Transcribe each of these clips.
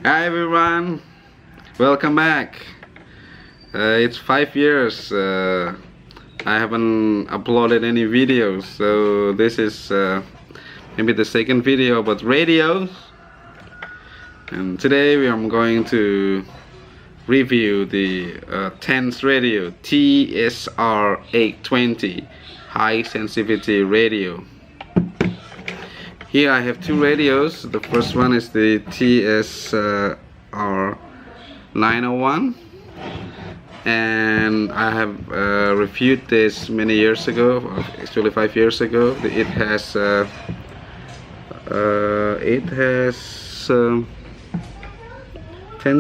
Hi everyone, welcome back. It's 5 years I haven't uploaded any videos, so this is maybe the second video about radios. And today I'm going to review the TENS radio TSR 820 high sensitivity radio. Here I have two radios. The first one is the TSR 901, and I have reviewed this many years ago, actually 5 years ago. It has 10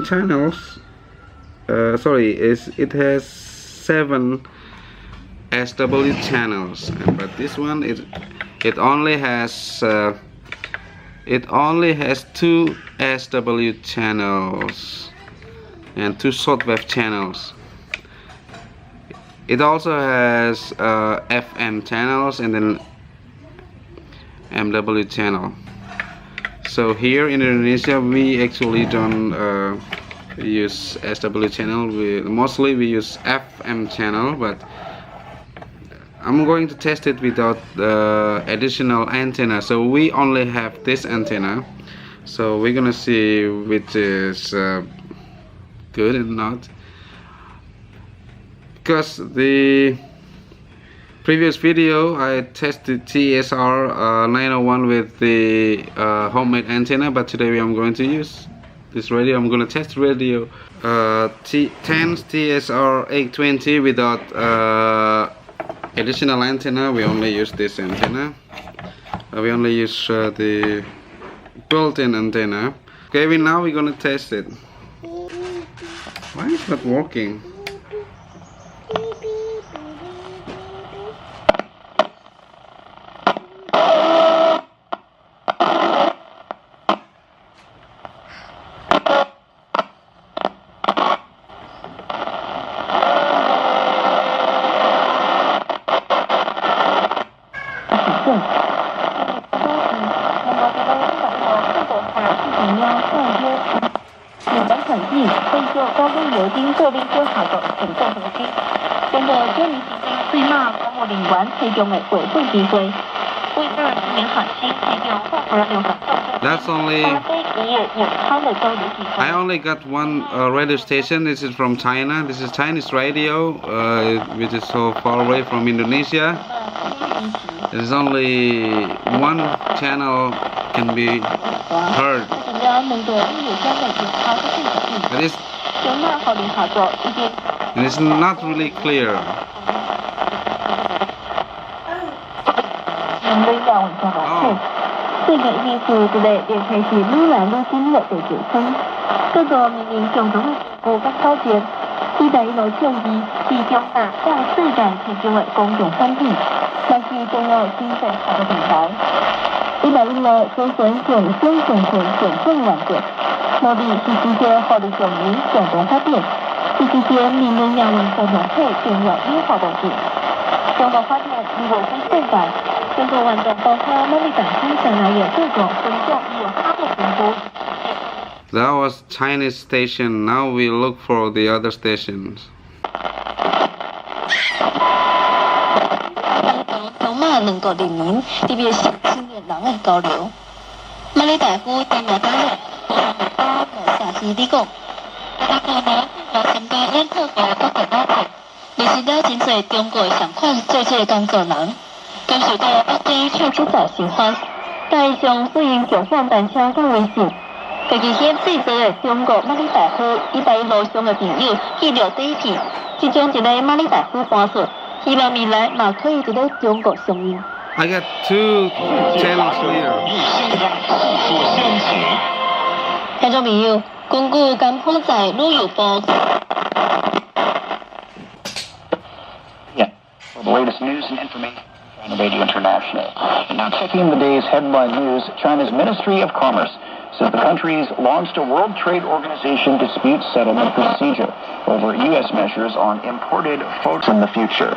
channels. It has 7 SW channels, but this one it only has 2 SW channels and 2 ShortWave channels. It also has FM channels and then MW channel. So here in Indonesia we actually don't use SW channel. Mostly we use FM channel, but I'm going to test it without additional antenna. So we only have this antenna, so we're gonna see which is good and not, because the previous video I tested TSR 901 with the homemade antenna, but today I'm going to use this radio. I'm going to test radio TENS TSR 820 without additional antenna. We only use this antenna. We only use the built-in antenna. Okay, now we're gonna test it. Why is it not working? That's only. I only got one radio station. This is from China. This is Chinese radio, which is so far away from Indonesia. There's only one channel can be heard. And it's not really clear. That was Chinese station. Now we look for the other stations. I got 2 channels here. 聽眾朋友，根據柬埔寨旅遊部。For the latest news and information, China Radio International. And now checking the day's headline news, China's Ministry of Commerce says the country's launched a World Trade Organization dispute settlement procedure over U.S. measures on imported phones in the future.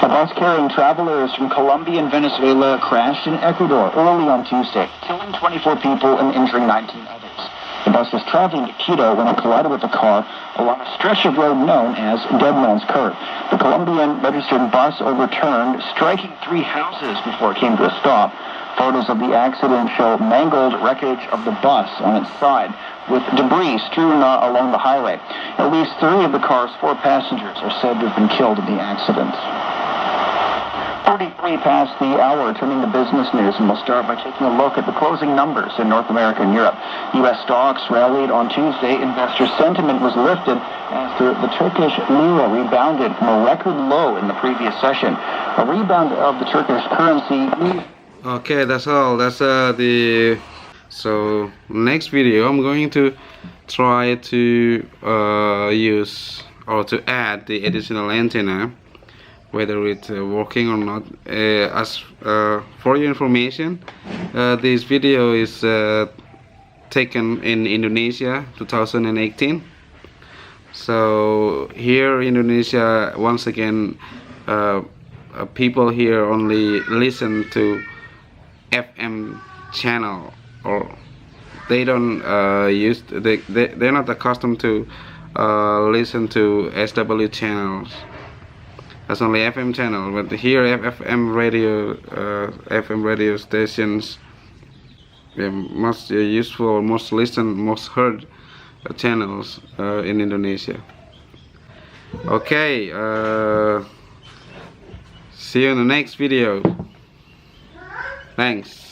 bus carrying travelers from Colombia and Venezuela crashed in Ecuador early on Tuesday, killing 24 people and injuring 19 others. The bus was traveling to Quito when it collided with a car along a stretch of road known as Dead Man's Curve. The Colombian registered bus overturned, striking 3 houses before it came to a stop. Photos of the accident show mangled wreckage of the bus on its side, with debris strewn along the highway. At least 3 of the car's 4 passengers are said to have been killed in the accident. 33 past the hour, turning to business news, and we'll start by taking a look at the closing numbers in North America and Europe. U.S. stocks rallied on Tuesday. Investor sentiment was lifted after the Turkish lira rebounded from a record low in the previous session. A rebound of the Turkish currency. Okay, that's all. That's so next video I'm going to try to use or to add the additional antenna, whether it's working or not. As for your information, this video is taken in Indonesia 2018. So here in Indonesia, once again, people here only listen to FM channel, or they don't they're not accustomed to listen to SW channels. That's only FM channel, but here FM radio stations, most useful, most listened, most heard channels in Indonesia. Okay, see you in the next video. Thanks.